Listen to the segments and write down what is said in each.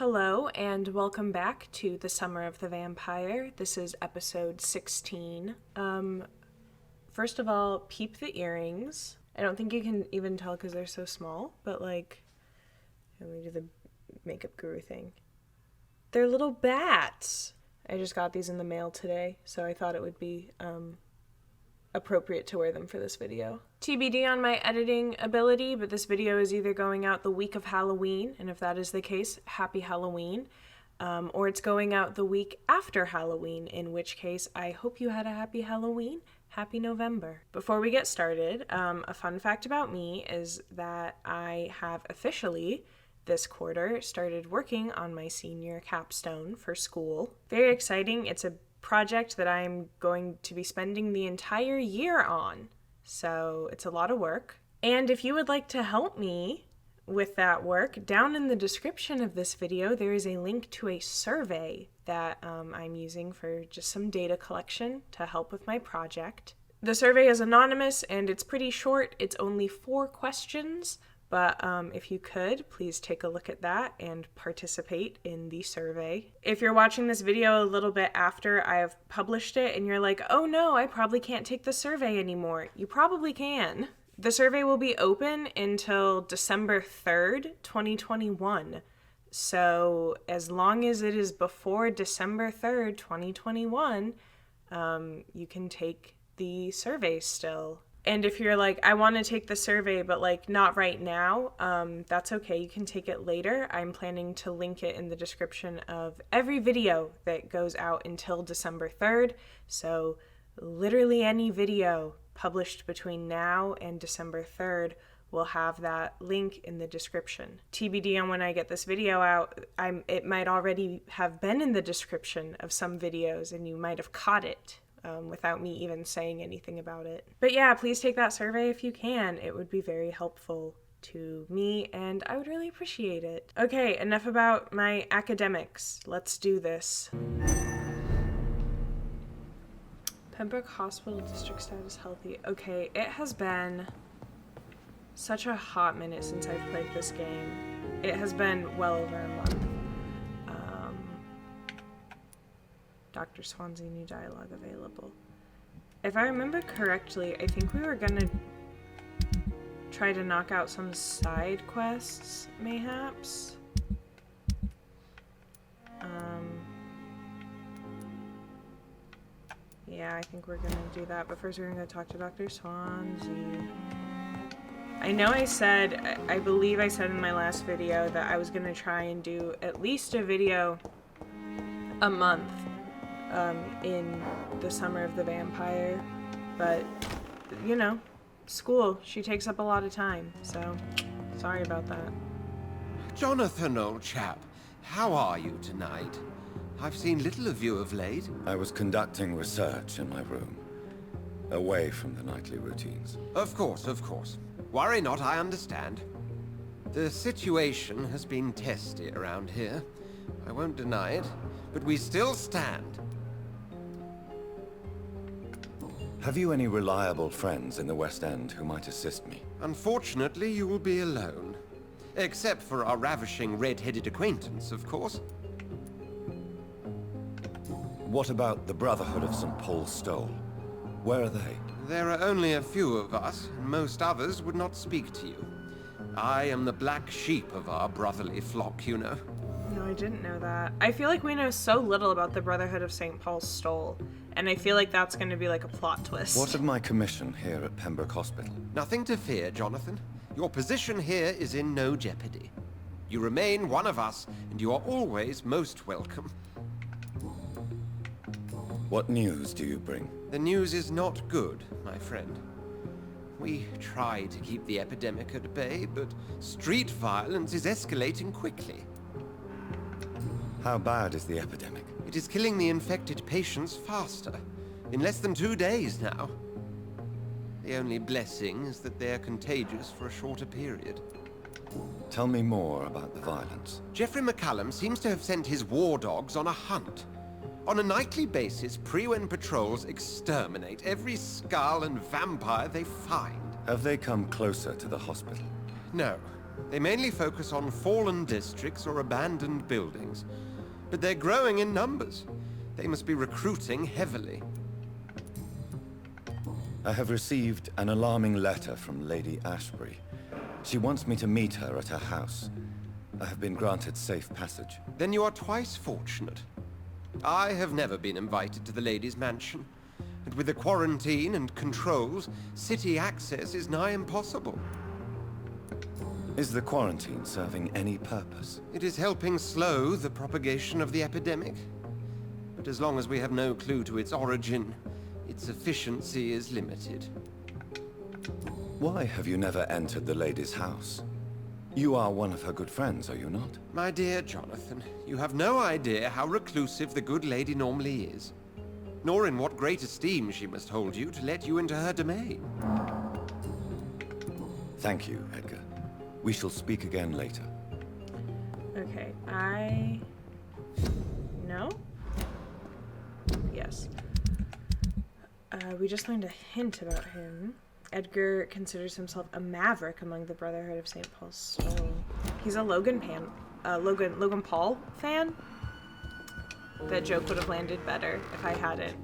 Hello and welcome back to the Summer of the Vampire. This is episode 16. First of all, peep the earrings. I don't think you can even tell because they're so small, but like, let me do the makeup guru thing. They're little bats. I just got these in the mail today, so I thought it would be appropriate to wear them for this video. TBD on my editing ability, but this video is either going out the week of Halloween, and if that is the case, happy Halloween, or it's going out the week after Halloween, in which case I hope you had a happy Halloween, happy November. Before we get started, a fun fact about me is that I have officially this quarter started working on my senior capstone for school. Very exciting. It's a project that I'm going to be spending the entire year on. So it's a lot of work. And if you would like to help me with that work, down in the description of this video, there is a link to a survey that I'm using for just some data collection to help with my project. The survey is anonymous and it's pretty short. It's only 4 questions. But if you could, please take a look at that and participate in the survey. If you're watching this video a little bit after I have published it and you're like, oh no, I probably can't take the survey anymore, you probably can. The survey will be open until December 3rd, 2021. So as long as it is before December 3rd, 2021, you can take the survey still. And if you're like, I want to take the survey, but like not right now, that's okay. You can take it later. I'm planning to link it in the description of every video that goes out until December 3rd. So literally any video published between now and December 3rd will have that link in the description. TBD on when I get this video out, it might already have been in the description of some videos and you might have caught it. Without me even saying anything about it. But yeah, please take that survey if you can. It would be very helpful to me and I would really appreciate it. Okay, enough about my academics. Let's do this. Pembroke Hospital District status healthy. Okay, it has been such a hot minute since I've played this game. It has been well over a month. Dr. Swansea, new dialogue available. If I remember correctly, I think we were gonna try to knock out some side quests, mayhaps. Yeah, I think we're gonna do that, but first we're gonna go talk to Dr. Swansea. I know I believe I said in my last video that I was gonna try and do at least a video a month in the Summer of the Vampire, but you know, school, she takes up a lot of time, so sorry about that. Jonathan, old chap, how are you tonight? I've seen little of you of late. I was conducting research in my room, away from the nightly routines. Of course. Worry not, I understand. The situation has been testy around here. I won't deny it, but we still stand. Have you any reliable friends in the West End who might assist me? Unfortunately, you will be alone. Except for our ravishing red-headed acquaintance, of course. What about the Brotherhood of St. Paul's Stole? Where are they? There are only a few of us, and most others would not speak to you. I am the black sheep of our brotherly flock, you know. No, I didn't know that. I feel like we know so little about the Brotherhood of St. Paul's Stole, and I feel like that's going to be like a plot twist. What of my commission here at Pembroke Hospital? Nothing to fear, Jonathan. Your position here is in no jeopardy. You remain one of us, and you are always most welcome. What news do you bring? The news is not good, my friend. We try to keep the epidemic at bay, but street violence is escalating quickly. How bad is the epidemic? It is killing the infected patients faster. In less than 2 days now. The only blessing is that they are contagious for a shorter period. Tell me more about the violence. Jeffrey McCallum seems to have sent his war dogs on a hunt. On a nightly basis, Pre-Wen patrols exterminate every skull and vampire they find. Have they come closer to the hospital? No. They mainly focus on fallen districts or abandoned buildings. But they're growing in numbers. They must be recruiting heavily. I have received an alarming letter from Lady Ashbury. She wants me to meet her at her house. I have been granted safe passage. Then you are twice fortunate. I have never been invited to the lady's mansion. And with the quarantine and controls, city access is nigh impossible. Is the quarantine serving any purpose? It is helping slow the propagation of the epidemic. But as long as we have no clue to its origin, its efficiency is limited. Why have you never entered the lady's house? You are one of her good friends, are you not? My dear Jonathan, you have no idea how reclusive the good lady normally is, nor in what great esteem she must hold you to let you into her domain. Thank you, Edgar. We shall speak again later. Okay, No? Yes. We just learned a hint about him. Edgar considers himself a maverick among the Brotherhood of St. Paul's Soul. He's a Logan Paul fan. That joke would have landed better if I had it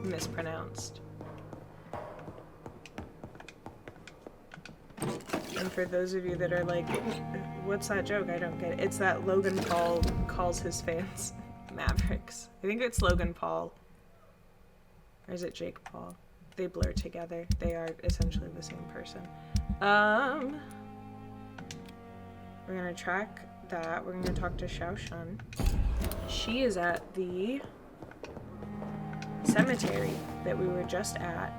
mispronounced. And for those of you that are like, what's that joke? I don't get it. It's that Logan Paul calls his fans mavericks. I think it's Logan Paul. Or is it Jake Paul? They blur together. They are essentially the same person. We're gonna track that. We're gonna talk to Xiaoshan. She is at the cemetery that we were just at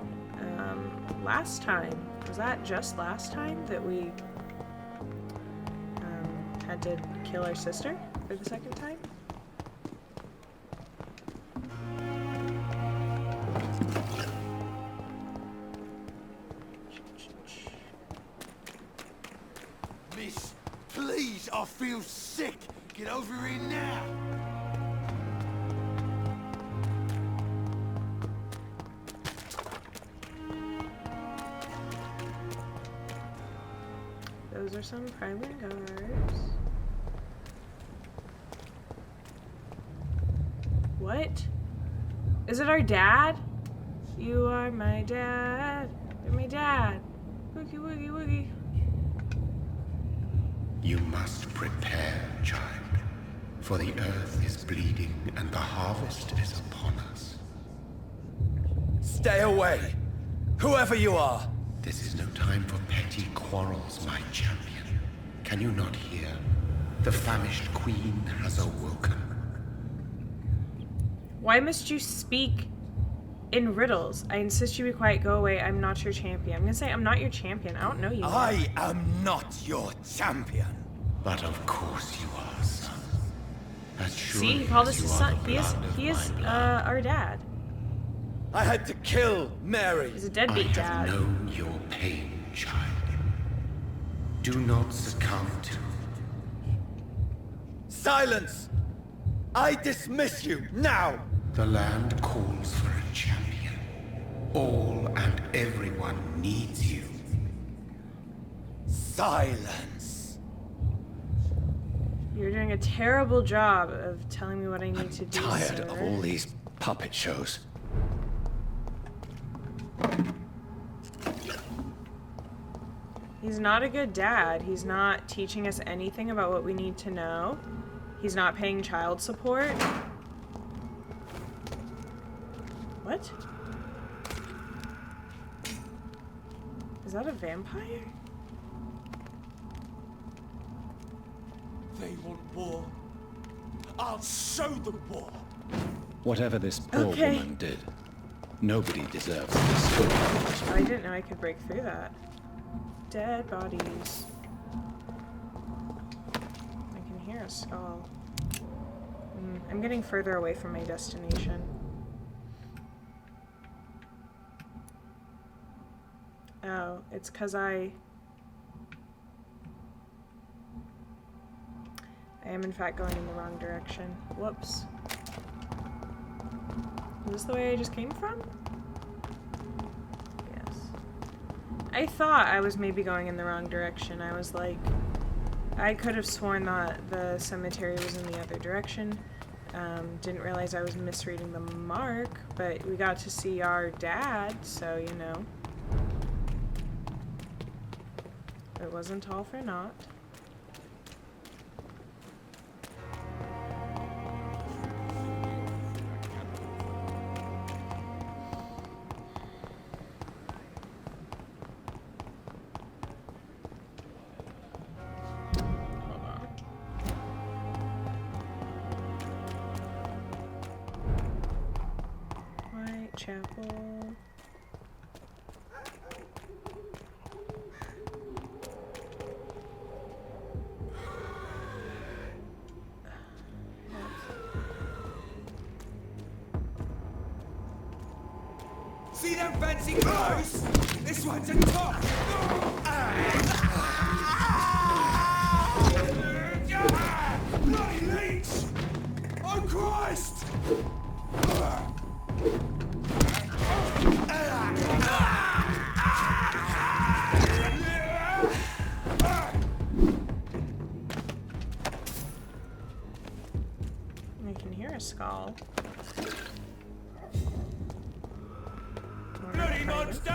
last time. Was that just last time that we had to kill our sister for the second time? Miss, please, I feel sick. Get over here now. Those are some primary guards. What? Is it our dad? You are my dad. You're my dad. Woogie woogie woogie. You must prepare, child, for the earth is bleeding and the harvest is upon us. Stay away! Whoever you are! This is no time for petty quarrels, my champion. Can you not hear? The famished queen has awoken. Why must you speak in riddles? I insist you be quiet, go away. I'm not your champion. I'm gonna say I'm not your champion. I don't know you. I am not your champion. But of course you are, son. As surely See, he called as us his you are son. the blood of He is my blood. our dad. I had to kill Mary! He's a I deadbeat have dad. known your pain, child. Do not succumb to. Silence! I dismiss you, now! The land calls for a champion. All and everyone needs you. Silence! You're doing a terrible job of telling me what I need to do, Tired sir. of all these puppet shows. He's not a good dad. He's not teaching us anything about what we need to know. He's not paying child support. What? Is that a vampire? They want war. I'll show them war. Whatever this poor Okay. woman did, nobody deserves this good. Oh, I didn't know I could break through that. Dead bodies. I can hear a skull. I'm getting further away from my destination. Oh, it's 'cause I am in fact going in the wrong direction. Whoops. Is this the way I just came from? Yes. I thought I was maybe going in the wrong direction. I was like, I could have sworn that the cemetery was in the other direction. Didn't realize I was misreading the mark, but we got to see our dad, so you know. It wasn't all for naught. Whitechapel. See them fancy clothes? This one's a top! Bloody leech! Oh Christ! I can hear a skull. Bloody monster!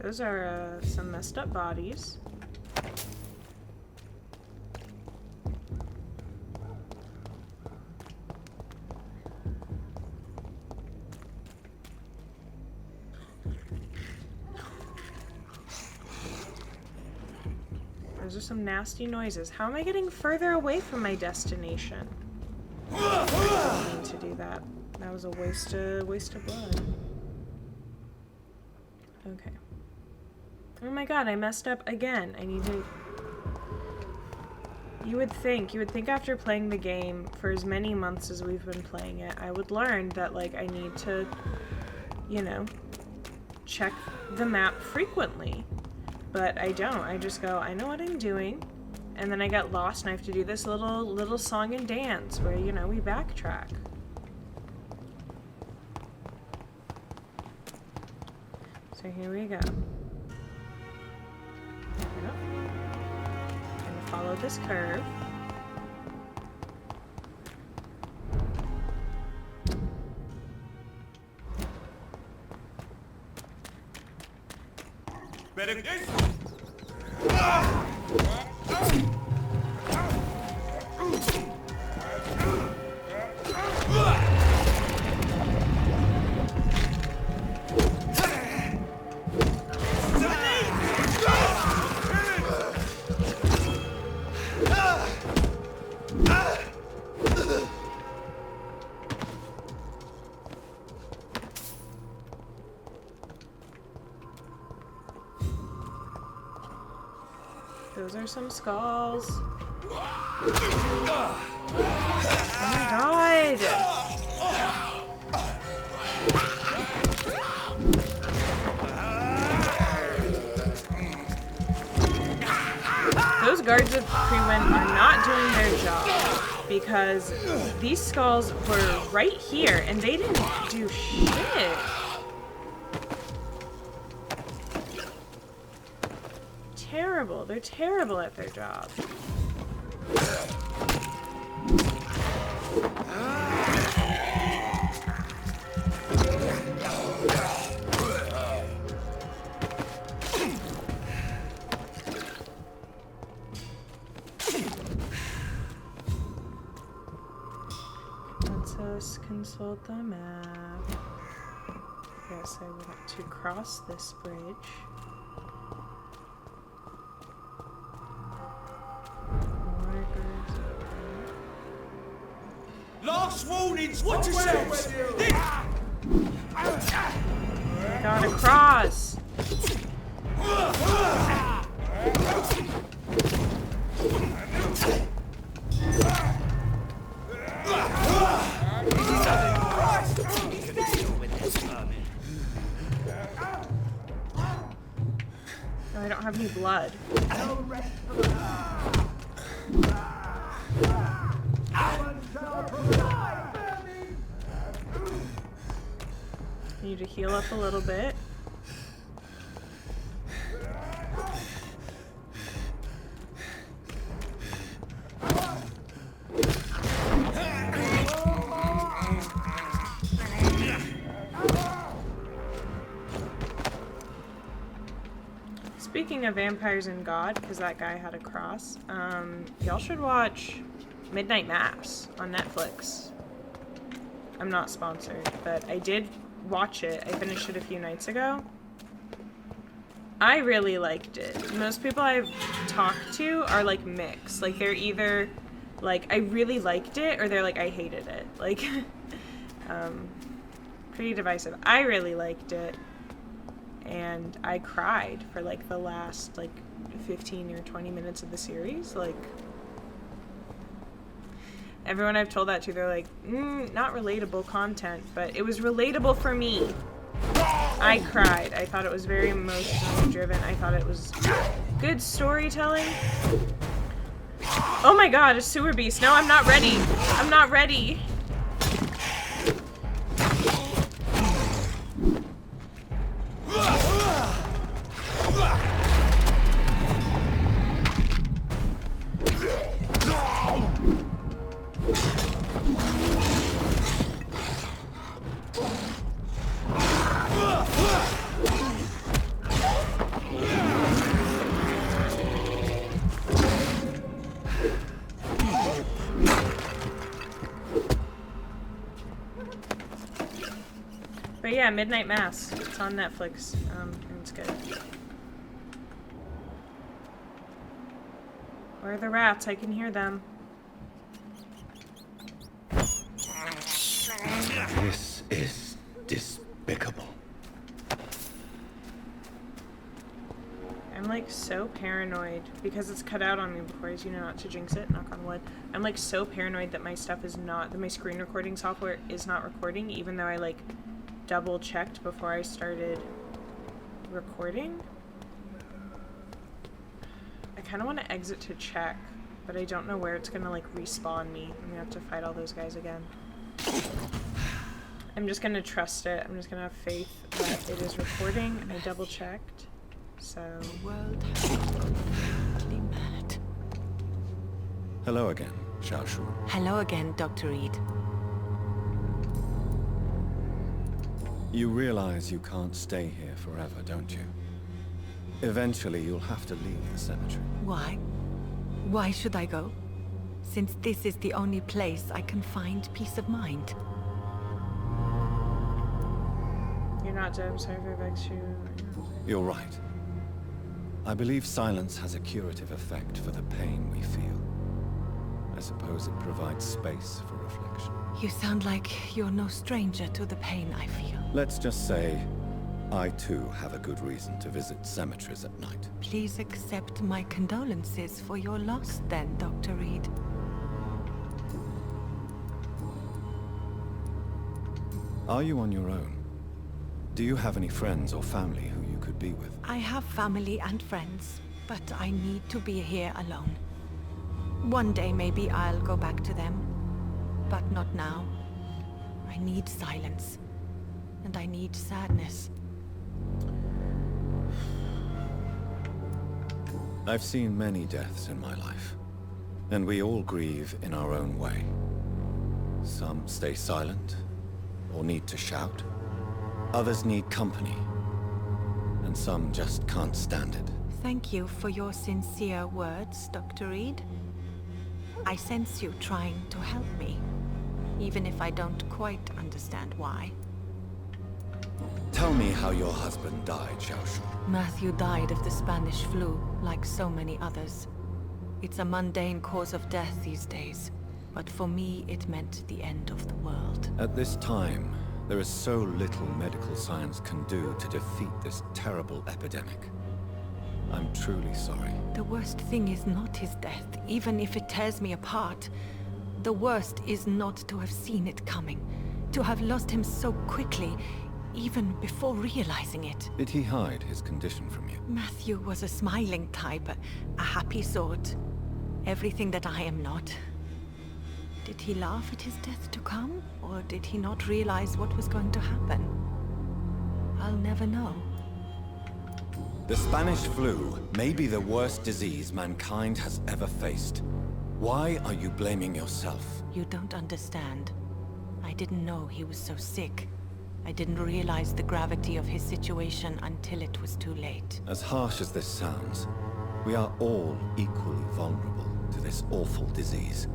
Those are some messed up bodies. Those are some nasty noises. How am I getting further away from my destination? I didn't mean to do that. That was a waste of blood. Okay. Oh my god, I messed up again. I need to... You would think after playing the game for as many months as we've been playing it, I would learn that, like, I need to, you know, check the map frequently. But I don't. I just go, I know what I'm doing, and then I get lost and I have to do this little song and dance where, you know, we backtrack. So here we go. Yep. Gonna follow this curve. Better this! Those are some skulls. Oh my god! Those guards of Prewin are not doing their job because these skulls were right here and they didn't do shit. Terrible. They're terrible at their job. Let's us consult the map. Yes, I want to cross this bridge. Last warnings, what to say? Gotta cross. Oh, I don't have any blood. Need to heal up a little bit. Speaking of vampires and God, because that guy had a cross, y'all should watch Midnight Mass on Netflix. I'm not sponsored, but I did watch it. I finished it a few nights ago. I really liked it. Most people I've talked to are like mixed. Like they're either like, I really liked it, or they're like, I hated it. Like, pretty divisive. I really liked it. And I cried for like the last like 15 or 20 minutes of the series. Like, everyone I've told that to, they're like, not relatable content, but it was relatable for me. I cried. I thought it was very emotionally driven. I thought it was good storytelling. Oh my god, a sewer beast. No, I'm not ready. I'm not ready. But yeah, Midnight Mass. It's on Netflix. And it's good. Where are the rats? I can hear them. This is despicable. I'm like so paranoid because it's cut out on me before, as you know, not to jinx it, knock on wood. I'm like so paranoid that my stuff is not, that my screen recording software is not recording, even though I like double checked before I started recording. I kind of want to exit to check, but I don't know where it's gonna like respawn me. I'm gonna have to fight all those guys again. I'm just gonna trust it. I'm just gonna have faith that it is recording. I double checked, so. The world has gone completely mad. Hello again, Xiaoshu. Hello again, Dr. Reed. You realize you can't stay here forever, don't you? Eventually, you'll have to leave the cemetery. Why? Why should I go? Since this is the only place I can find peace of mind. You're not dead. I'm sorry if I vexed you. You're right. I believe silence has a curative effect for the pain we feel. I suppose it provides space for reflection. You sound like you're no stranger to the pain I feel. Let's just say, I too have a good reason to visit cemeteries at night. Please accept my condolences for your loss then, Dr. Reed. Are you on your own? Do you have any friends or family who you could be with? I have family and friends, but I need to be here alone. One day maybe I'll go back to them, but not now. I need silence, and I need sadness. I've seen many deaths in my life, and we all grieve in our own way. Some stay silent, or need to shout. Others need company, and some just can't stand it. Thank you for your sincere words, Dr. Reed. I sense you trying to help me, even if I don't quite understand why. Tell me how your husband died, Xiaoshu. Matthew died of the Spanish flu, like so many others. It's a mundane cause of death these days, but for me it meant the end of the world. At this time, there is so little medical science can do to defeat this terrible epidemic. I'm truly sorry. The worst thing is not his death, even if it tears me apart. The worst is not to have seen it coming, to have lost him so quickly, even before realizing it. Did he hide his condition from you? Matthew was a smiling type, a happy sort. Everything that I am not. Did he laugh at his death to come, or did he not realize what was going to happen? I'll never know. The Spanish flu may be the worst disease mankind has ever faced. Why are you blaming yourself? You don't understand. I didn't know he was so sick. I didn't realize the gravity of his situation until it was too late. As harsh as this sounds, we are all equally vulnerable to this awful disease.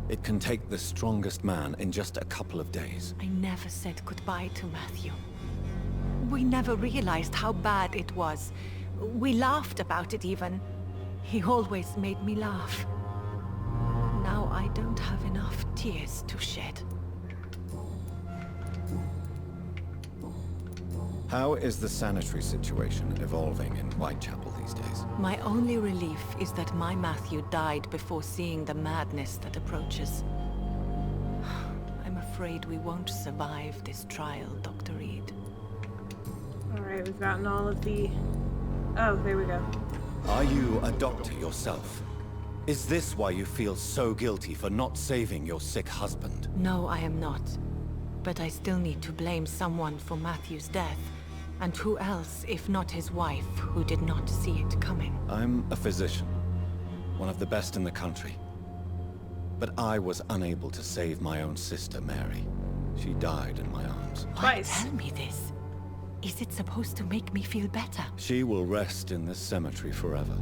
It can take the strongest man in just a couple of days. I never said goodbye to Matthew. We never realized how bad it was. We laughed about it even. He always made me laugh. Now I don't have enough tears to shed. How is the sanitary situation evolving in Whitechapel these days? My only relief is that my Matthew died before seeing the madness that approaches. I'm afraid we won't survive this trial, Dr. Reed. Alright, we've gotten all of the... Oh, there we go. Are you a doctor yourself? Is this why you feel so guilty for not saving your sick husband? No, I am not. But I still need to blame someone for Matthew's death. And who else, if not his wife, who did not see it coming? I'm a physician, one of the best in the country. But I was unable to save my own sister, Mary. She died in my arms. Why Twice. tell me this? Is it supposed to make me feel better? She will rest in this cemetery forever.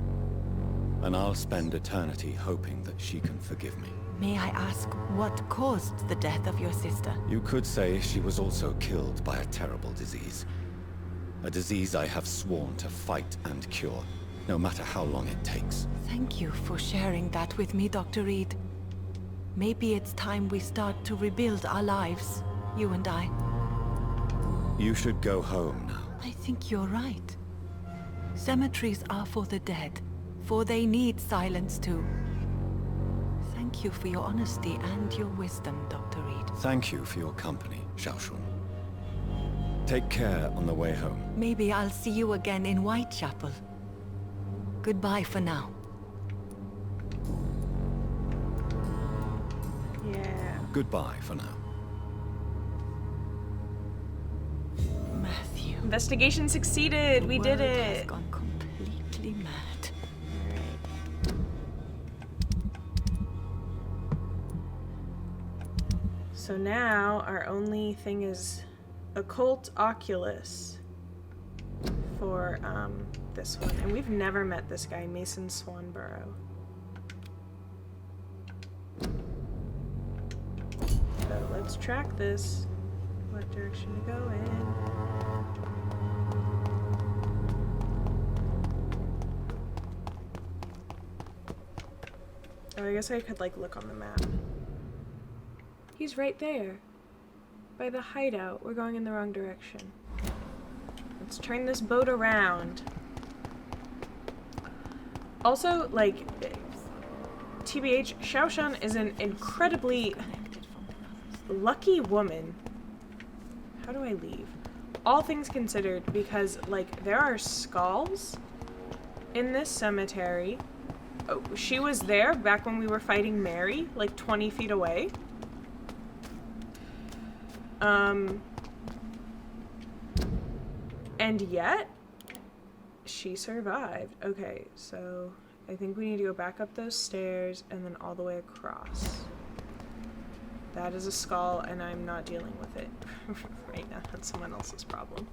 And I'll spend eternity hoping that she can forgive me. May I ask what caused the death of your sister? You could say she was also killed by a terrible disease. A disease I have sworn to fight and cure, no matter how long it takes. Thank you for sharing that with me, Dr. Reed. Maybe it's time we start to rebuild our lives, you and I. You should go home now. I think you're right. Cemeteries are for the dead, for they need silence too. Thank you for your honesty and your wisdom, Dr. Reed. Thank you for your company, Xiaoshun. Take care on the way home. Maybe I'll see you again in Whitechapel. Goodbye for now. Yeah. Goodbye for now. Matthew. Investigation succeeded! We did The world has it! gone completely mad. So now our only thing is Occult Oculus for this one. And we've never met this guy, Mason Swanborough. So let's track this. What direction to go in. Oh, I guess I could like look on the map. He's right there. By the hideout. We're going in the wrong direction. Let's turn this boat around. Also, like, TBH, Xiaoshan is an incredibly lucky woman. How do I leave? All things considered, because, like, there are skulls in this cemetery. Oh, she was there back when we were fighting Mary, like 20 feet away. And yet, she survived. Okay, so I think we need to go back up those stairs and then all the way across. That is a skull, and I'm not dealing with it right now. That's someone else's problem.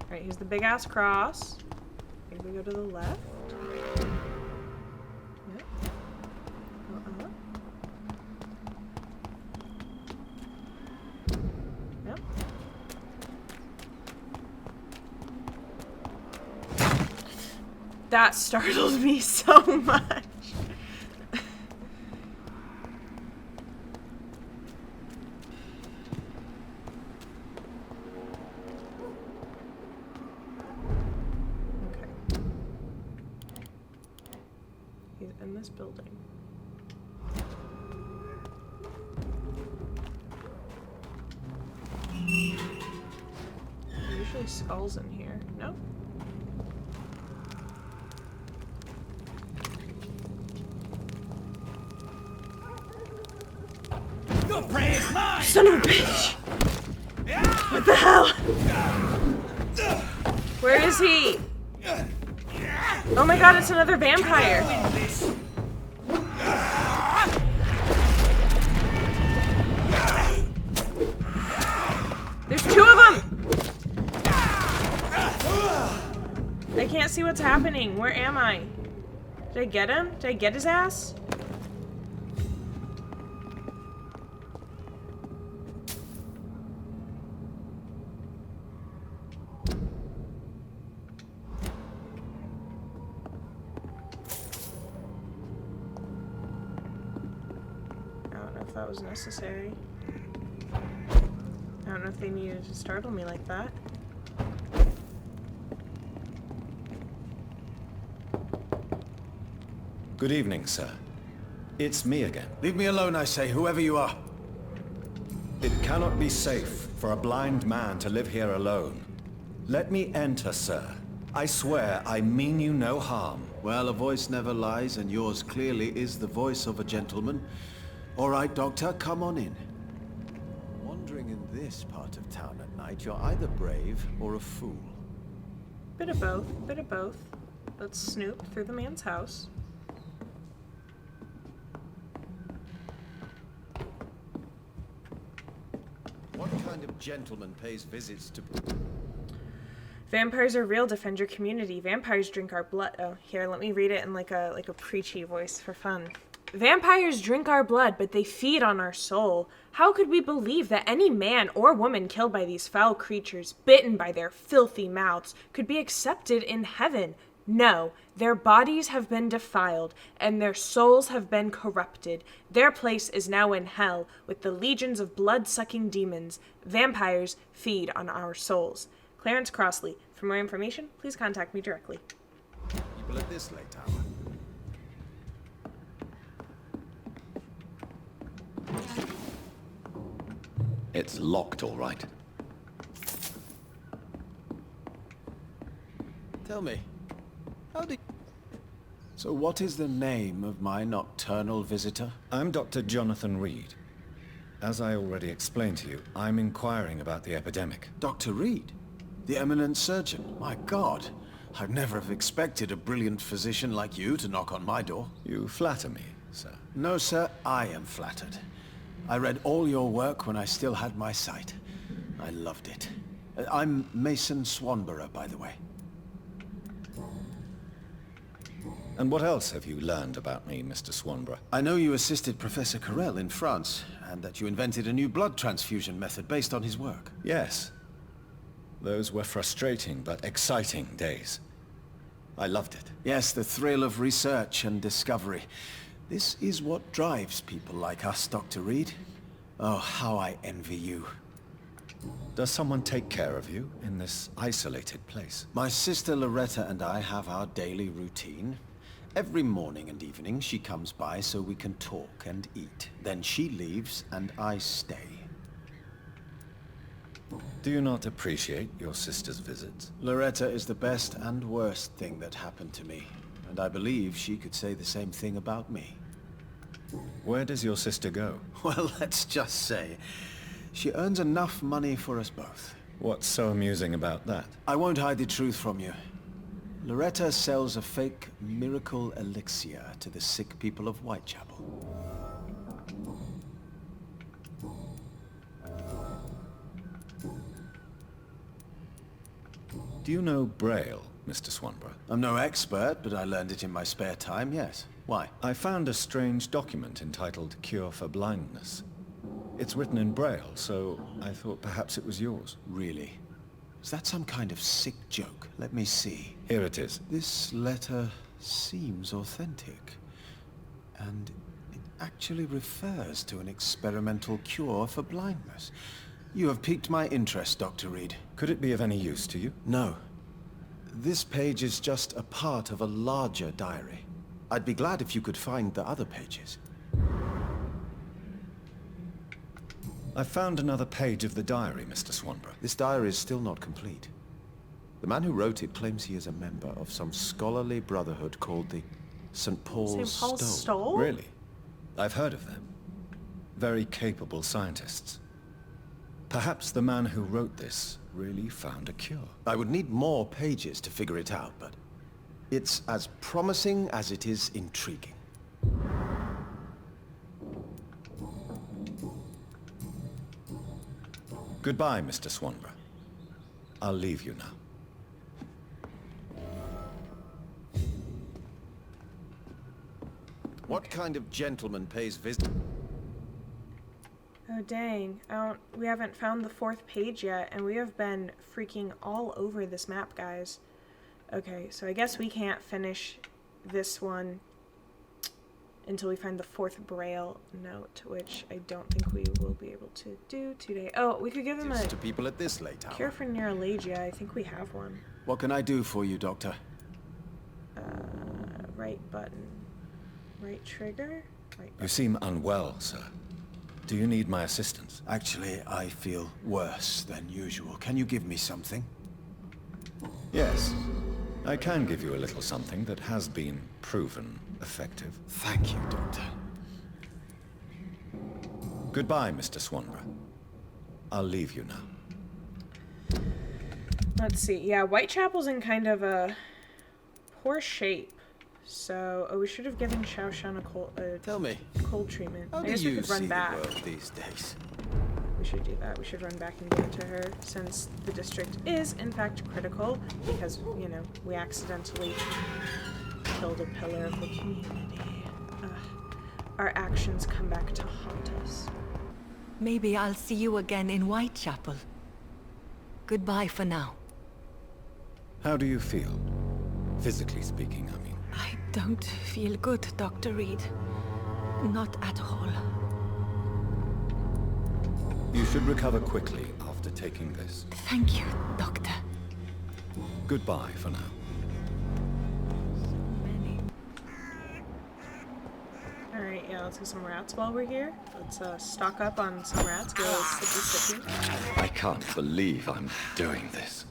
Alright, here's the big-ass cross. I think we go to the left. Yep. Go up. Yep. That startled me so much. Okay. this building. There's usually skulls in here. No? Your prey is mine! Son of a bitch! What the hell? Where is he? Oh my god, it's another vampire! There's two of them! I can't see what's happening. Where am I? Did I get him? Did I get his ass? That was necessary. I don't know if they needed to startle me like that. Good evening, sir. It's me again. Leave me alone, I say, whoever you are. It cannot be safe for a blind man to live here alone. Let me enter, sir. I swear I mean you no harm. Well, a voice never lies, and yours clearly is the voice of a gentleman. All right, Doctor, come on in. Wandering in this part of town at night, you're either brave or a fool. Bit of both, bit of both. Let's snoop through the man's house. What kind of gentleman pays visits to... Vampires are real. Defend your community. Vampires drink our blood. Oh, here, let me read it in like a preachy voice for fun. Vampires drink our blood, but they feed on our soul. How could we believe that any man or woman killed by these foul creatures, bitten by their filthy mouths, could be accepted in heaven? No, their bodies have been defiled, and their souls have been corrupted. Their place is now in hell, with the legions of blood-sucking demons. Vampires feed on our souls. Clarence Crossley. For more information, please contact me directly. People at this late hour. It's locked, all right. Tell me, how did... So what is the name of my nocturnal visitor? I'm Dr. Jonathan Reed. As I already explained to you, I'm inquiring about the epidemic. Dr. Reed? The eminent surgeon? My God, I'd never have expected a brilliant physician like you to knock on my door. You flatter me, sir. No, sir, I am flattered. I read all your work when I still had my sight. I loved it. I'm Mason Swanborough, by the way. And what else have you learned about me, Mr. Swanborough? I know you assisted Professor Carell in France, and that you invented a new blood transfusion method based on his work. Yes. Those were frustrating but exciting days. I loved it. Yes, the thrill of research and discovery. This is what drives people like us, Dr. Reed. Oh, how I envy you. Does someone take care of you in this isolated place? My sister Loretta and I have our daily routine. Every morning and evening she comes by so we can talk and eat. Then she leaves and I stay. Do you not appreciate your sister's visits? Loretta is the best and worst thing that happened to me. And I believe she could say the same thing about me. Where does your sister go? Well, let's just say, she earns enough money for us both. What's so amusing about that? I won't hide the truth from you. Loretta sells a fake miracle elixir to the sick people of Whitechapel. Do you know Braille, Mr. Swanborough? I'm no expert, but I learned it in my spare time, yes. Why? I found a strange document entitled Cure for Blindness. It's written in Braille, so I thought perhaps it was yours. Really? Is that some kind of sick joke? Let me see. Here it is. This letter seems authentic. And it actually refers to an experimental cure for blindness. You have piqued my interest, Dr. Reed. Could it be of any use to you? No. This page is just a part of a larger diary. I'd be glad if you could find the other pages. I found another page of the diary, Mr. Swanborough. This diary is still not complete. The man who wrote it claims he is a member of some scholarly brotherhood called the St. Paul's St. Paul's Stone. Stole? Really? I've heard of them. Very capable scientists. Perhaps the man who wrote this really found a cure. I would need more pages to figure it out, but it's as promising as it is intriguing. Goodbye, Mr. Swanborough. I'll leave you now. What kind of gentleman pays visit? Oh dang, we haven't found the 4th page yet, and we have been freaking all over this map, guys. Okay, so I guess we can't finish this one until we find the 4th Braille note, which I don't think we will be able to do today. Oh, we could give him a To people at this late hour. cure for neuralgia. I think we have one. What can I do for you, Doctor? Right button. Right trigger? Right You button. seem unwell, sir. Do you need my assistance? Actually, I feel worse than usual. Can you give me something? Yes. I can give you a little something that has been proven effective. Thank you, Doctor. Goodbye, Mr. Swanborough. I'll leave you now. Let's see. Yeah, Whitechapel's in kind of a poor shape. So, we should have given Xiaoshan a Tell me, cold treatment. how I do guess we you could run see back. the world these days? We should do that. We should run back and give it to her, since the district is, in fact, critical, because, you know, we accidentally killed a pillar of the community. Our actions come back to haunt us. Maybe I'll see you again in Whitechapel. Goodbye for now. How do you feel? Physically speaking, I mean. I don't feel good, Dr. Reed. Not at all. You should recover quickly after taking this. Thank you, Doctor. Goodbye for now. Alright, yeah, let's get some rats while we're here. Let's stock up on some rats, go sippy sippy. I can't believe I'm doing this.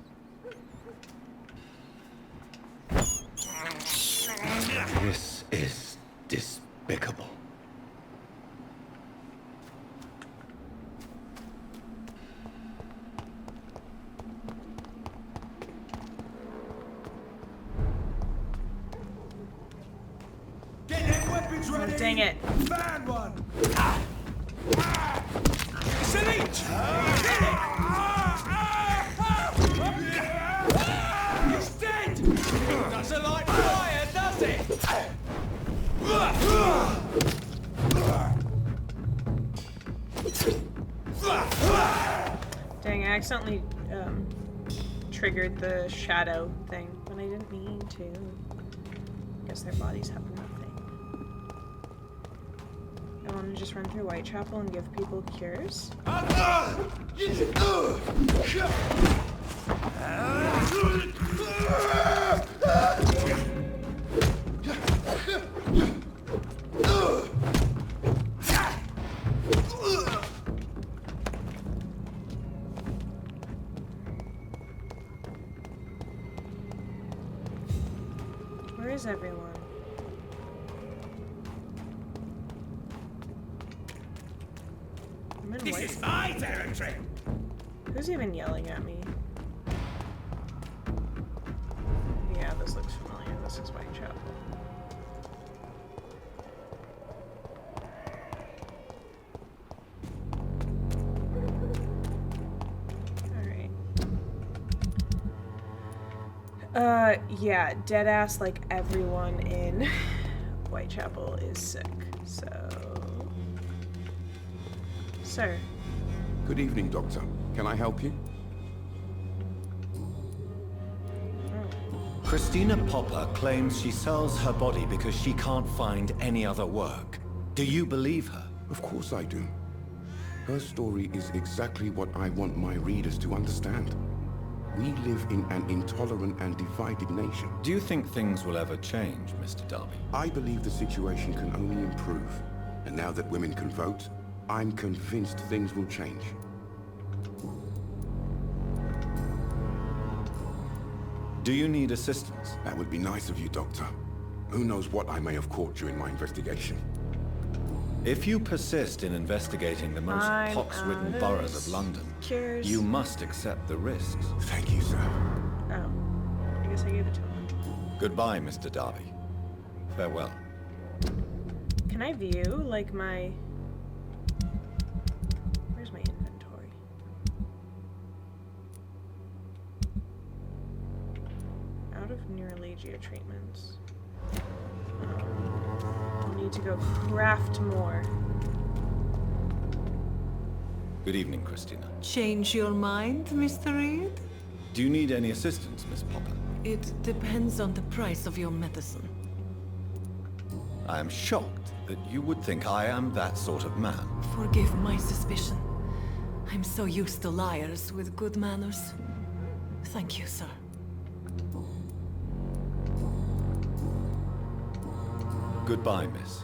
This is despicable. Get them weapons ready! Oh, dang it. Found one! It's a leech! Get it! He's dead! Doesn't like fire, does it? Dang, I accidentally triggered the shadow thing, but I didn't mean to. Guess their bodies have nothing. I want to just run through Whitechapel and give people cures. Where is everyone? I'm in This is my territory! Who's even yelling at me? Yeah, this looks familiar. This is Whitechapel. Alright. Yeah, deadass, like everyone in Whitechapel is sick, so... Sir. Good evening, Doctor. Can I help you? Christina Popper claims she sells her body because she can't find any other work. Do you believe her? Of course I do. Her story is exactly what I want my readers to understand. We live in an intolerant and divided nation. Do you think things will ever change, Mr. Darby? I believe the situation can only improve. And now that women can vote, I'm convinced things will change. Do you need assistance? That would be nice of you, Doctor. Who knows what I may have caught during my investigation. If you persist in investigating the most pox-ridden boroughs of London, you must accept the risks. Thank you, sir. Oh. I guess I gave it to him. Goodbye, Mr. Darby. Farewell. Can I view, like, my... Where's my inventory? Out of neuralgia treatments. I'll need to go craft more. Good evening, Christina. Change your mind, Mr. Reed? Do you need any assistance, Miss Popper? It depends on the price of your medicine. I am shocked that you would think I am that sort of man. Forgive my suspicion. I'm so used to liars with good manners. Thank you, sir. Goodbye, miss.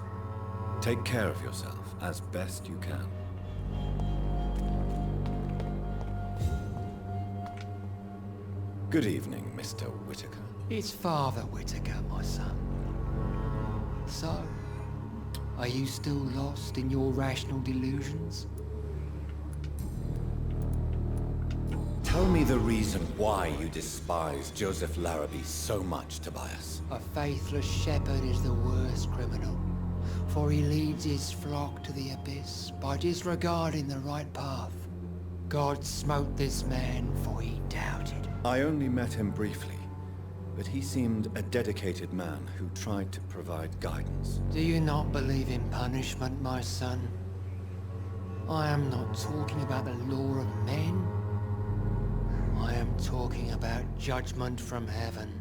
Take care of yourself as best you can. Good evening, Mr. Whitaker. It's Father Whitaker, my son. So, are you still lost in your rational delusions? Tell me the reason why you despise Joseph Larrabee so much, Tobias. A faithless shepherd is the worst criminal, for he leads his flock to the abyss by disregarding the right path. God smote this man, for he doubted. I only met him briefly, but he seemed a dedicated man who tried to provide guidance. Do you not believe in punishment, my son? I am not talking about the law of men. I am talking about judgment from heaven.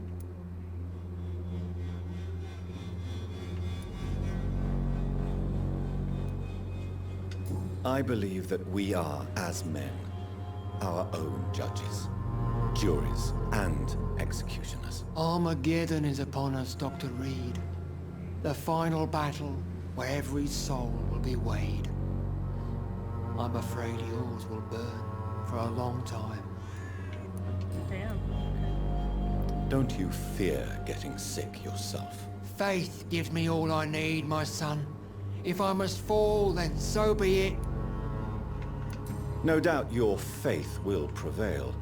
I believe that we are, as men, our own judges, juries, and executioners. Armageddon is upon us, Dr. Reed. The final battle where every soul will be weighed. I'm afraid yours will burn for a long time. Damn. Don't you fear getting sick yourself? Faith gives me all I need, my son. If I must fall, then so be it. No doubt your faith will prevail,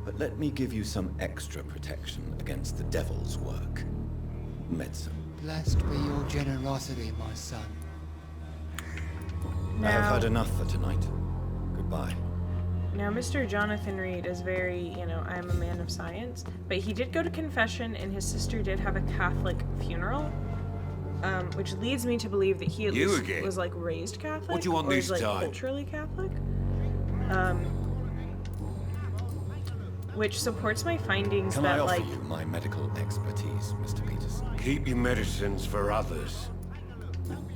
but let me give you some extra protection against the devil's work. Medicine. Blessed be your generosity, my son. I have had enough for tonight. Goodbye. Now, Mr. Jonathan Reed is very, I am a man of science, but he did go to confession, and his sister did have a Catholic funeral, which leads me to believe that he at least was, like, raised Catholic. What do you want or this is, like, time? culturally Catholic. Which supports my findings Can that, I offer like... you my medical expertise, Mr. Peterson? Keep your medicines for others.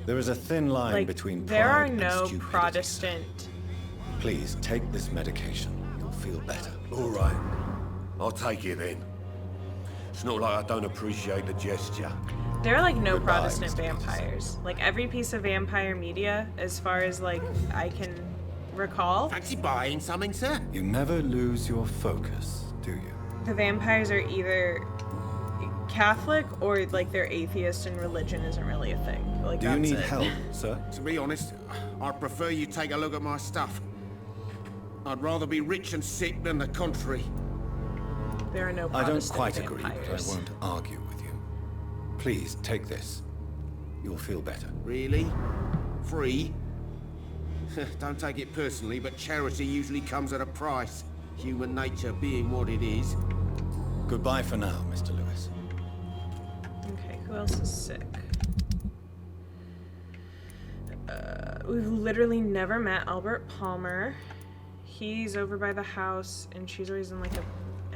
There is a thin line like, between pride there are and no stupidity. Protestant... Please, take this medication. You'll feel better. All right. I'll take it then. It's not like I don't appreciate the gesture. There are, like, no Goodbye, Protestant Mr. vampires. Like, every piece of vampire media, as far as, like, I can recall, Fancy buying something, sir? You never lose your focus, do you? the vampires are either Catholic or, like, they're atheist and religion isn't really a thing. Like, Do you need it. help, sir? To be honest, I'd prefer you take a look at my stuff. I'd rather be rich and sick than the contrary. There are no I don't Protestant quite agree, but I vampires. won't argue with you. Please, take this. You'll feel better. Really? Free? Don't take it personally, but charity usually comes at a price. Human nature being what it is. Goodbye for now, Mr. Lewis. Okay, who else is sick? We've literally never met Albert Palmer. He's over by the house, and she's always in, like, a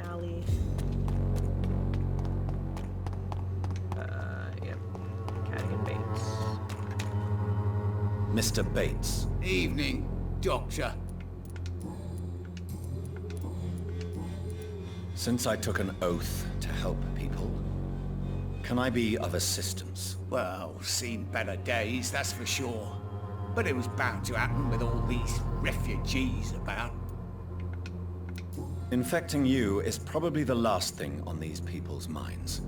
alley. Yep. Cadigan Bates. Mr. Bates. Evening, Doctor. Since I took an oath to help people, can I be of assistance? Well, seen better days, that's for sure. But it was bound to happen with all these refugees about. Infecting you is probably the last thing on these people's minds.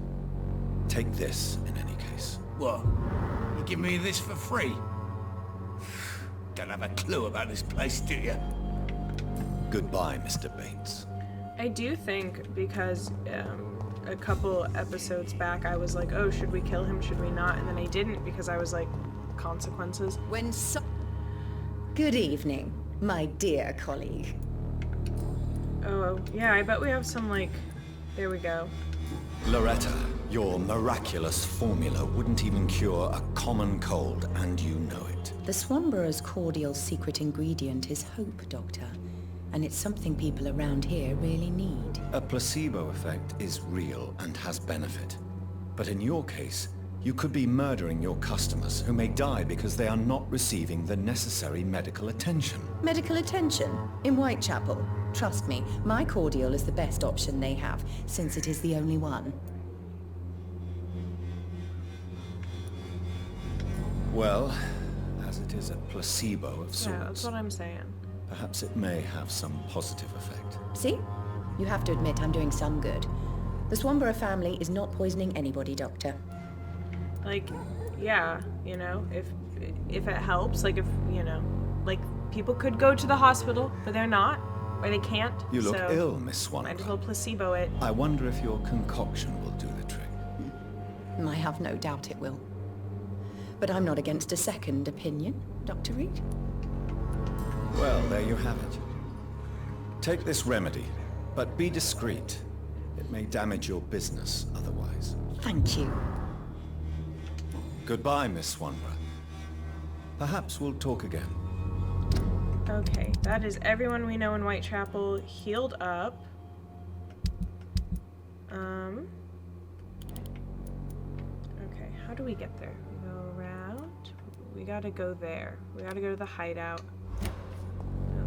Take this, in any case. What? You give me this for free? Don't have a clue about this place, do you? Goodbye, Mr. Bates. I do think because a couple episodes back I was like, oh, should we kill him, should we not? And then I didn't because I was like, consequences. Good evening, my dear colleague. Oh, yeah, I bet we have some, like, there we go. Loretta, your miraculous formula wouldn't even cure a common cold, and you know it. The Swanborough's cordial secret ingredient is hope, Doctor. And it's something people around here really need. A placebo effect is real and has benefit. But in your case, you could be murdering your customers who may die because they are not receiving the necessary medical attention. Medical attention? In Whitechapel? Trust me, my cordial is the best option they have, since it is the only one. Well, as it is a placebo of sorts. Yeah, that's what I'm saying. Perhaps it may have some positive effect. See? You have to admit I'm doing some good. The Swanborough family is not poisoning anybody, Doctor. Like, yeah, you know, if it helps, like if, you know, like people could go to the hospital, but they're not, or they can't. You look so ill, Miss Swanborough. might as well placebo it. I wonder if your concoction will do the trick. I have no doubt it will. But I'm not against a second opinion, Dr. Reed. Well, there you have it. Take this remedy, but be discreet. It may damage your business otherwise. Thank you. Goodbye, Miss Swanborough. Perhaps we'll talk again. Okay, that is everyone we know in Whitechapel healed up. Okay, how do we get there? We go around. We gotta go there. We gotta go to the hideout.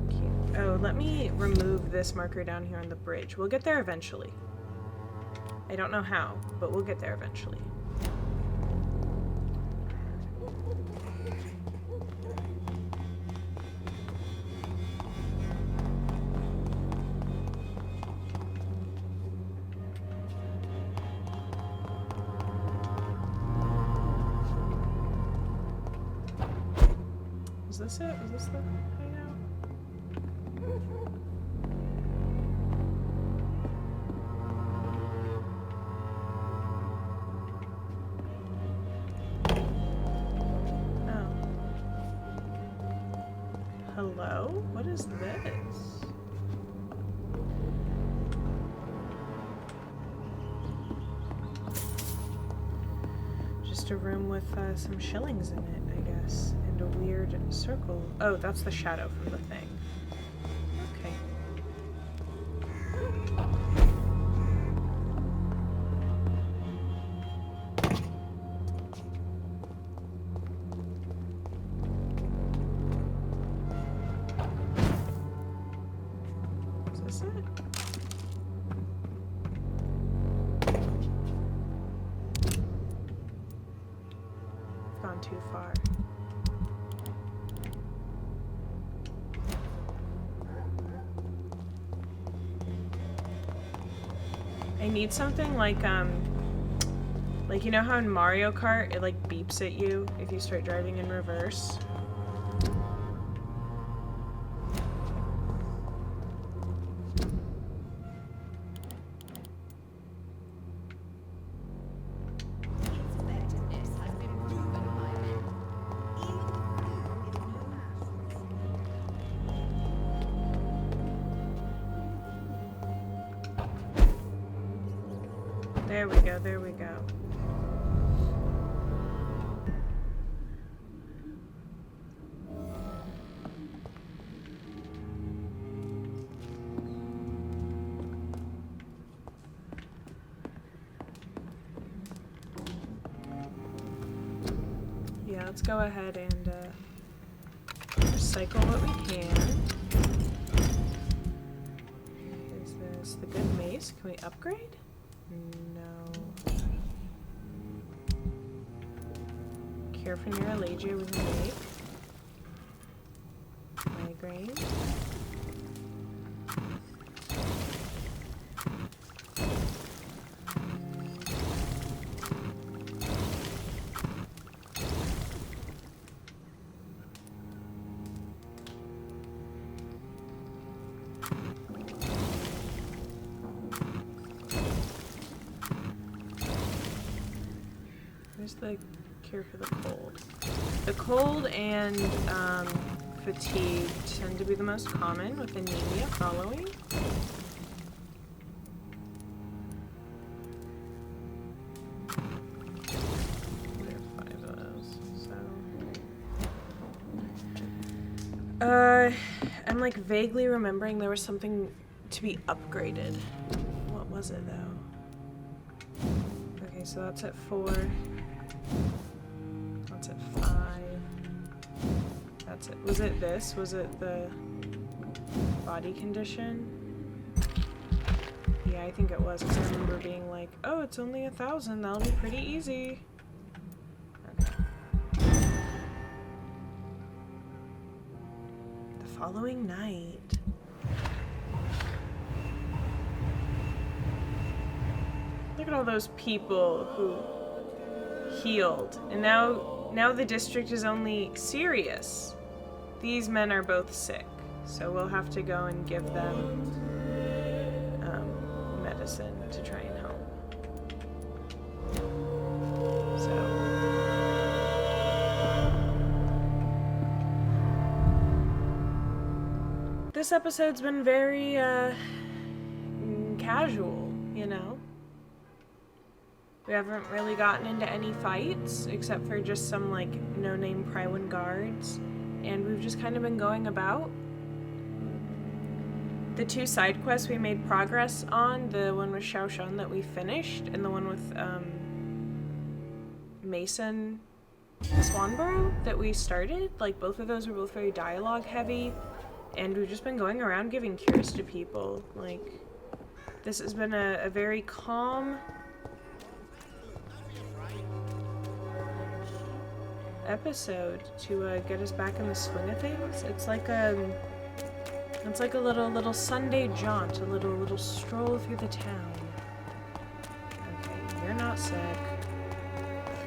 Okay. Oh, let me remove this marker down here on the bridge. We'll get there eventually. I don't know how, but we'll get there eventually. Is this it? Is this the hideout? Oh. Hello? What is this? Just a room with some shillings in it, I guess. And a weird circle. Oh, that's the shadow from the thing. Okay. Is this it? I've gone too far. I need something like you know how in Mario Kart it like beeps at you if you start driving in reverse? There we go, there we go. Yeah, let's go ahead and recycle what we can. Is this the good mace? Can Can we upgrade? No. Cure for neuralgia we can make. Migraine. Where's the cure for the cold? The cold and fatigue tend to be the most common, with anemia following. We have 5 of those, so... I'm like vaguely remembering there was something to be upgraded. What was it though? Okay, so that's at 4. That's at 5. That's it. Was it this? Was it the body condition? Yeah, I think it was, because I remember being like, oh, it's only 1,000, that'll be pretty easy. Okay. The following night. Look at all those people who healed, and now the district is only serious. These men are both sick, so we'll have to go and give them medicine to try and help. So this episode's been very casual, you know? We haven't really gotten into any fights, except for just some, like, no-name Prywin guards. And we've just kind of been going about. The 2 side quests we made progress on, the one with Xiao Shun that we finished, and the one with, Mason Swanborough that we started, like, both of those were both very dialogue-heavy. And we've just been going around giving cures to people. Like, this has been a very calm episode to get us back in the swing of things. It's like a little Sunday jaunt, a little stroll through the town. Okay, you're not sick.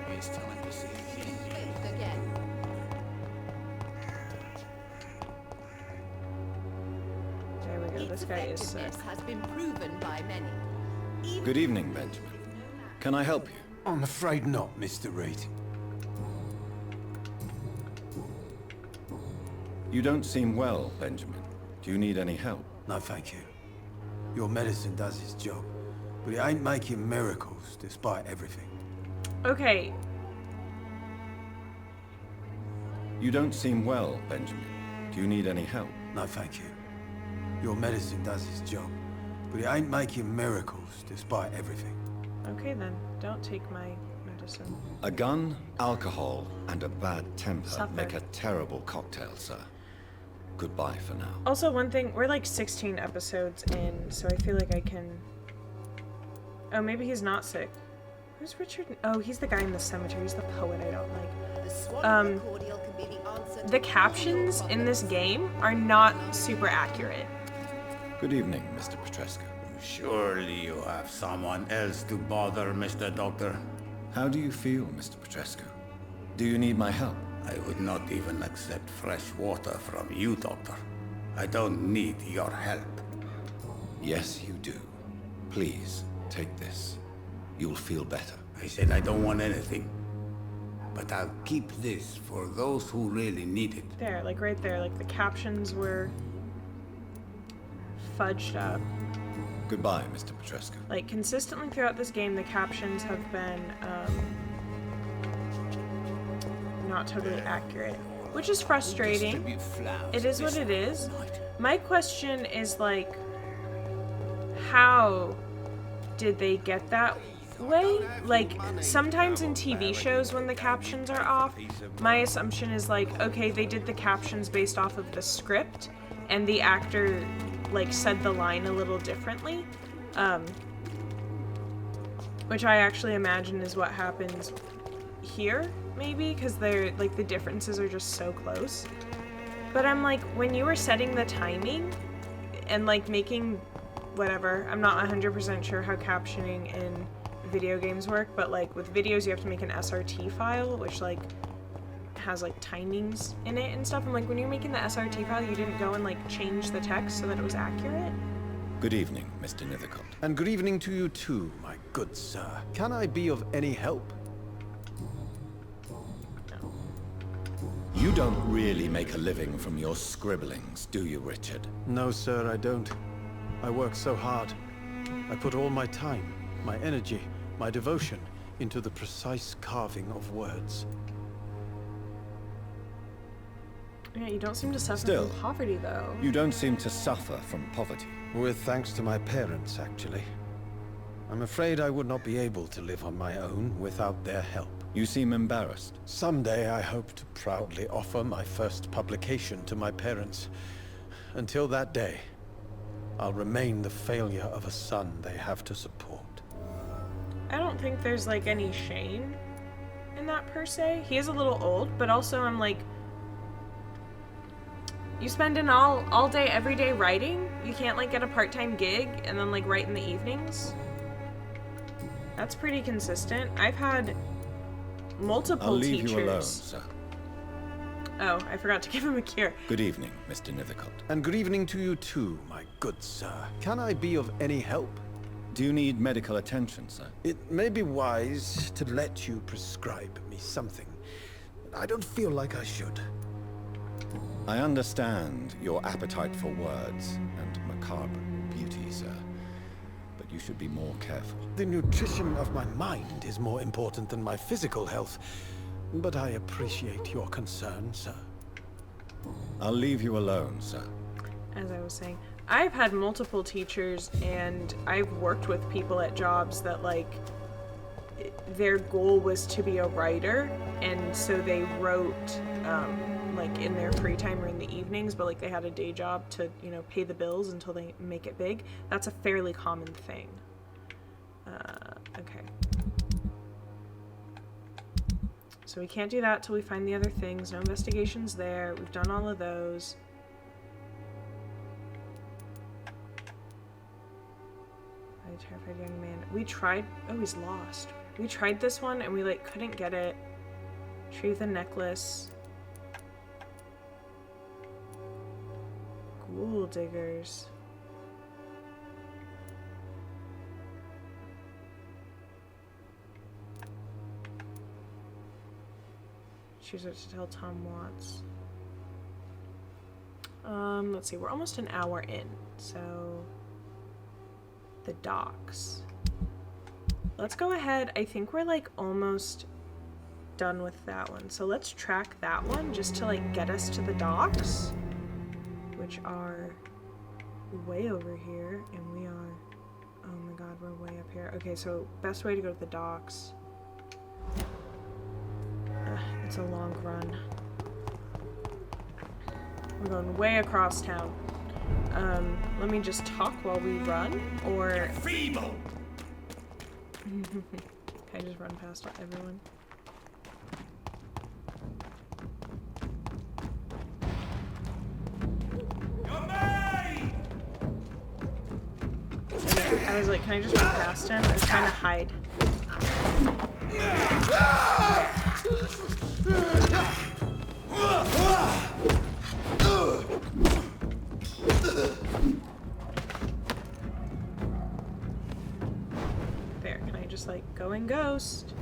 Maybe it's time to see Again. There we go. This guy is sick. Its has been proven by many. Good evening, Benjamin. Can I help you? I'm afraid not, Mr. Reed. You don't seem well, Benjamin. Do you need any help? No, thank you. Your medicine does its job, but it ain't making miracles despite everything. Okay. You don't seem well, Benjamin. Do you need any help? No, thank you. Your medicine does its job, but it ain't making miracles despite everything. Okay then. Don't take my medicine. A gun, alcohol, and a bad temper Suffer. make a terrible cocktail, sir. Goodbye for now. Also, one thing, we're like 16 episodes in, so I feel like I can... Oh, maybe he's not sick. Who's Richard? Oh, he's the guy in the cemetery. He's the poet I don't like. The captions in this game are not super accurate. Good evening, Mr. Petrescu. Surely you have someone else to bother, Mr. Doctor. How do you feel, Mr. Petrescu? Do you need my help? I would not even accept fresh water from you, Doctor. I don't need your help. Yes, you do. Please, take this. You'll feel better. I said I don't want anything. But I'll keep this for those who really need it. There, like right there, like the captions were fudged up. Goodbye, Mr. Petrescu. Like, consistently throughout this game, the captions have been, not totally accurate. Which is frustrating. It is what it is. My question is, like, how did they get that way? Like, sometimes in TV shows when the captions are off, my assumption is like, okay, they did the captions based off of the script, and the actor, like, said the line a little differently. Which I actually imagine is what happens here, maybe, because they're, like, the differences are just so close. But I'm like, when you were setting the timing and, like, making whatever, I'm not 100% sure how captioning in video games work, but, like, with videos you have to make an SRT file, which, like, has, like, timings in it and stuff. I'm like, when you're making the SRT file, you didn't go and, like, change the text so that it was accurate? Good evening, Mr. Nithercott. And good evening to you too, my good sir. Can I be of any help? No. You don't really make a living from your scribblings, do you, Richard? No, sir, I don't. I work so hard. I put all my time, my energy, my devotion into the precise carving of words. Yeah, you don't seem to suffer Still, from poverty, though. You don't seem to suffer from poverty. With thanks to my parents, actually. I'm afraid I would not be able to live on my own without their help. You seem embarrassed. Someday I hope to proudly offer my first publication to my parents. Until that day, I'll remain the failure of a son they have to support. I don't think there's, like, any shame in that, per se. He is a little old, but also I'm like, you spend an all day, every day writing? You can't, like, get a part-time gig and then, like, write in the evenings? That's pretty consistent. I've had multiple teachers. I'll leave you alone, sir. Oh, I forgot to give him a cure. Good evening, Mr. Nithercott. And good evening to you too, my good sir. Can I be of any help? Do you need medical attention, sir? It may be wise to let you prescribe me something. I don't feel like I should. I understand your appetite for words and macabre beauty, sir. But you should be more careful. The nutrition of my mind is more important than my physical health. But I appreciate your concern, sir. I'll leave you alone, sir. As I was saying, I've had multiple teachers, and I've worked with people at jobs that, like, their goal was to be a writer, and so they wrote, like, in their free time or in the evenings, but, like, they had a day job to, you know, pay the bills until they make it big. That's a fairly common thing. Okay. So we can't do that till we find the other things. No investigations there. We've done all of those. A terrified young man. We tried. Oh, he's lost. We tried this one and we, like, couldn't get it. Retrieve the necklace. Ghoul diggers. Choose what to tell Tom Watts. Let's see, we're almost an hour in, so the docks. Let's go ahead. I think we're, like, almost done with that one. So let's track that one just to, like, get us to the docks, which are way over here, and we are, oh my god, we're way up here. Okay, so best way to go to the docks. It's a long run. We're going way across town. Let me just talk while we run, or... You're feeble! Can I just run past everyone? I was like, can I just run past him? I was trying to hide. There, can I just, like, go and ghost?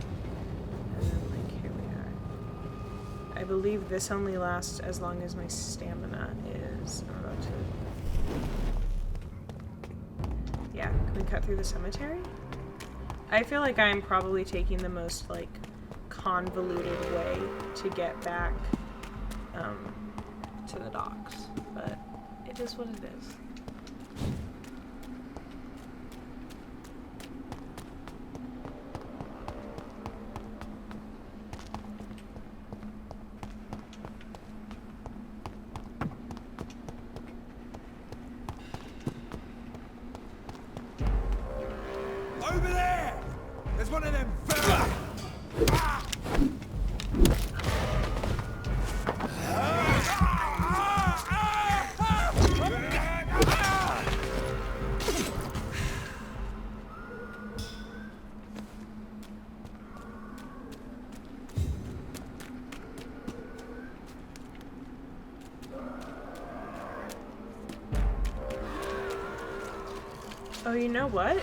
And then, like, here we are. I believe this only lasts as long as my stamina is. I'm about to... Yeah, can we cut through the cemetery? I feel like I'm probably taking the most, like, convoluted way to get back to the docks, but it is what it is. Over there! There's There's one of them. Oh, you know what?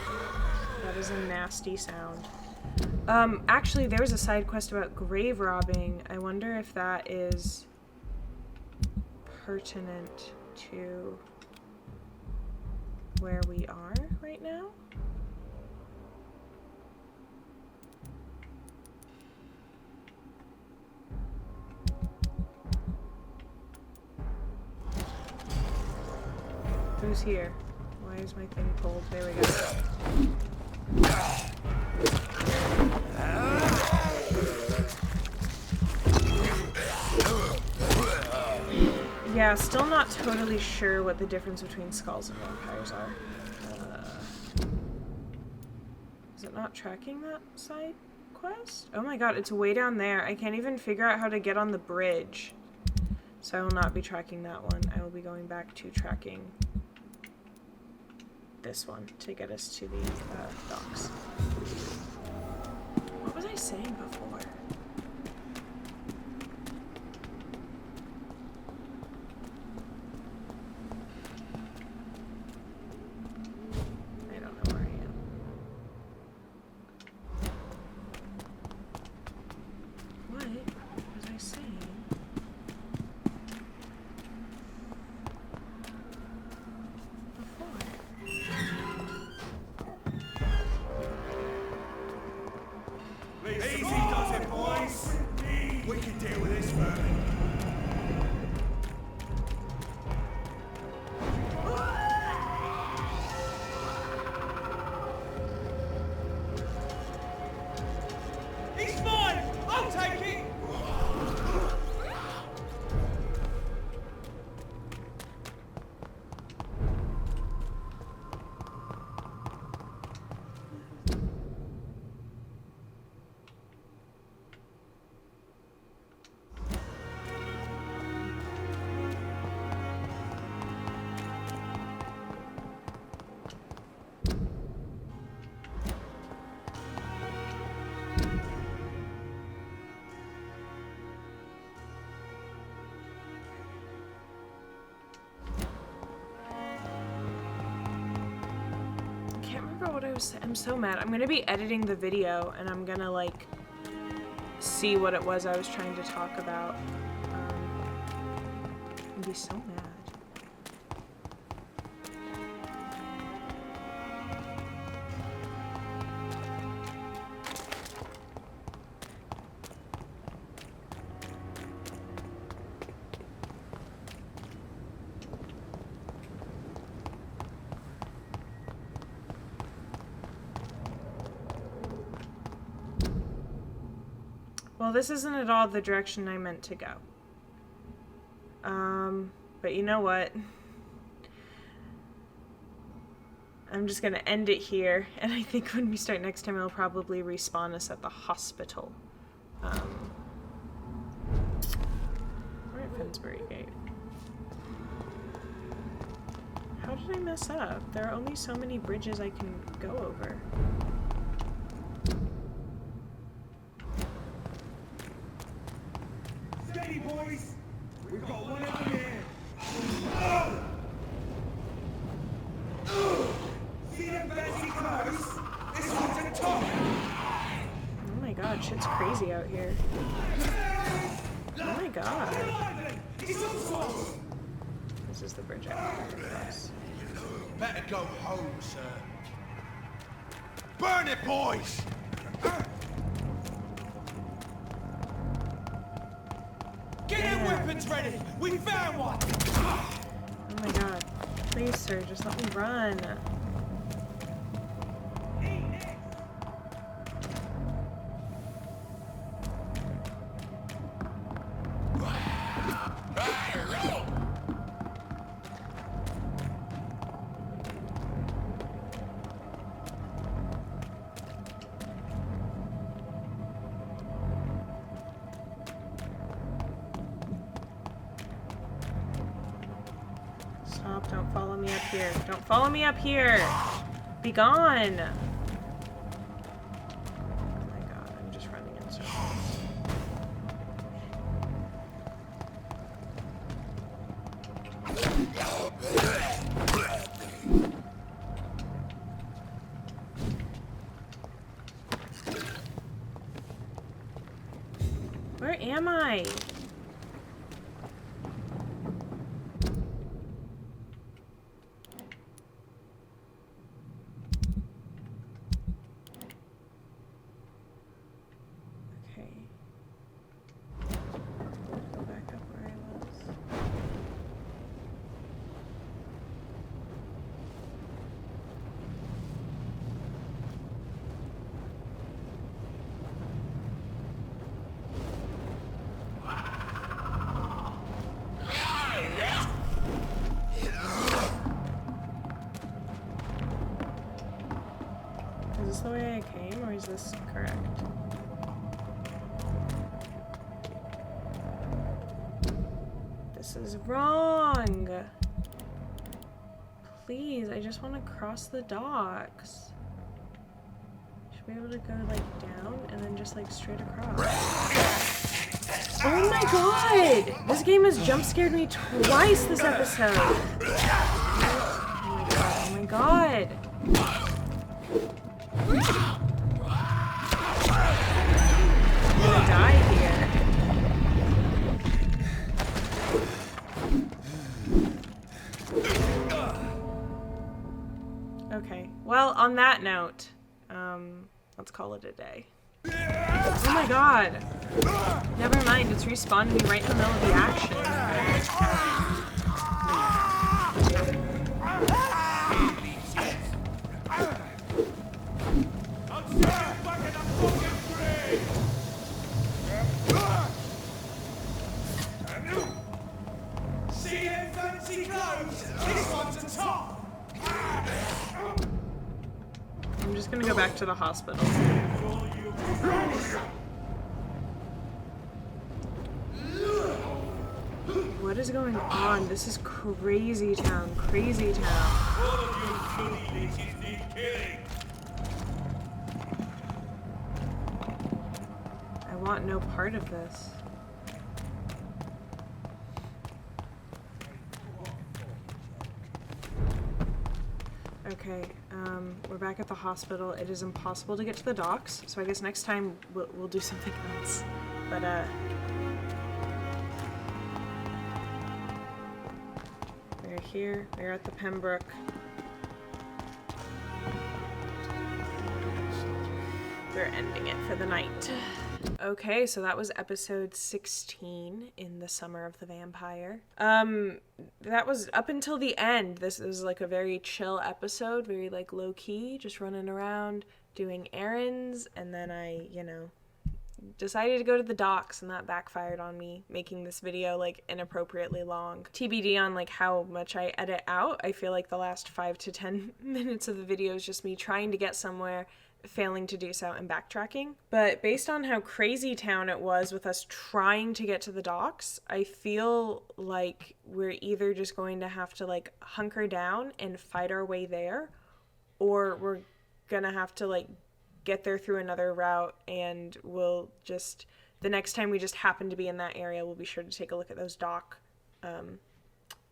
That is a nasty sound. Actually, there was a side quest about grave robbing. I wonder if that is pertinent to where we are right now. Who's here? Why is my thing pulled? There we go. Yeah, still not totally sure what the difference between skulls and vampires are. Is it not tracking that side quest? Oh my god, it's way down there. I can't even figure out how to get on the bridge. So I will not be tracking that one. I will be going back to tracking this one to get us to the docks. What was I saying before? I don't know where I am. What was I saying? Easy does it, boys. We can deal with this, man. He's mine. I'll take it. I'm so mad. I'm gonna be editing the video and I'm gonna like see what it was I was trying to talk about. I'd be so mad. Well, this isn't at all the direction I meant to go. But you know what? I'm just gonna end it here, and I think when we start next time, it'll probably respawn us at the hospital. We're at Finsbury Gate. How did I mess up? There are only so many bridges I can go over. Steady, boys. We've got one of them here. See them fancy clothes? This one's a top. Oh my god, shit's crazy out here. Oh my god. This is the bridge I want to cross. Better go home, sir. Burn it, boys! Get your weapons ready! We found one! Oh my god. Please, sir, just let me run. here. Don't follow me up here. Be gone. Oh my god, I'm just running in circles. Where am I? Is this the way I came, or is this correct? This is wrong! Please, I just want to cross the docks. Should be able to go, like, down and then just, like, straight across. Oh my god! This game has jump scared me twice this episode! Oh my god! I'm gonna die here. Okay, well, on that note, let's call it a day. Oh my god! Never mind, it's respawned me right in the middle of the action. See them fancy clothes? This one's a top! I'm just gonna go back to the hospital. What is going on? This is crazy town, crazy town. I want no part of this. Okay, we're back at the hospital. It is impossible to get to the docks, so I guess next time we'll do something else. But, we're here. We're at the Pembroke. We're ending it for the night. Okay, so that was episode 16 in the Summer of the Vampire. That was up until the end. This was like a very chill episode, very like low-key, just running around, doing errands, and then I, decided to go to the docks, and that backfired on me, making this video like inappropriately long. TBD on like how much I edit out. I feel like the last 5 to 10 minutes of the video is just me trying to get somewhere, failing to do so, and backtracking. But based on how crazy town it was with us trying to get to the docks, I feel like we're either just going to have to like hunker down and fight our way there, or we're gonna have to like get there through another route, and we'll just, the next time we just happen to be in that area, we'll be sure to take a look at those dock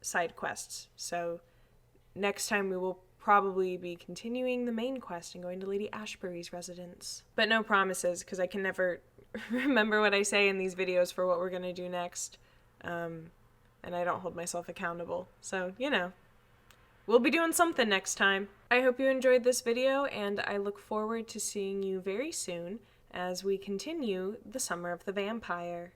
side quests. So next time we will probably be continuing the main quest and going to Lady Ashbury's residence. But no promises, because I can never remember what I say in these videos for what we're going to do next. And I don't hold myself accountable. So, we'll be doing something next time. I hope you enjoyed this video, and I look forward to seeing you very soon as we continue the Summer of the Vampire.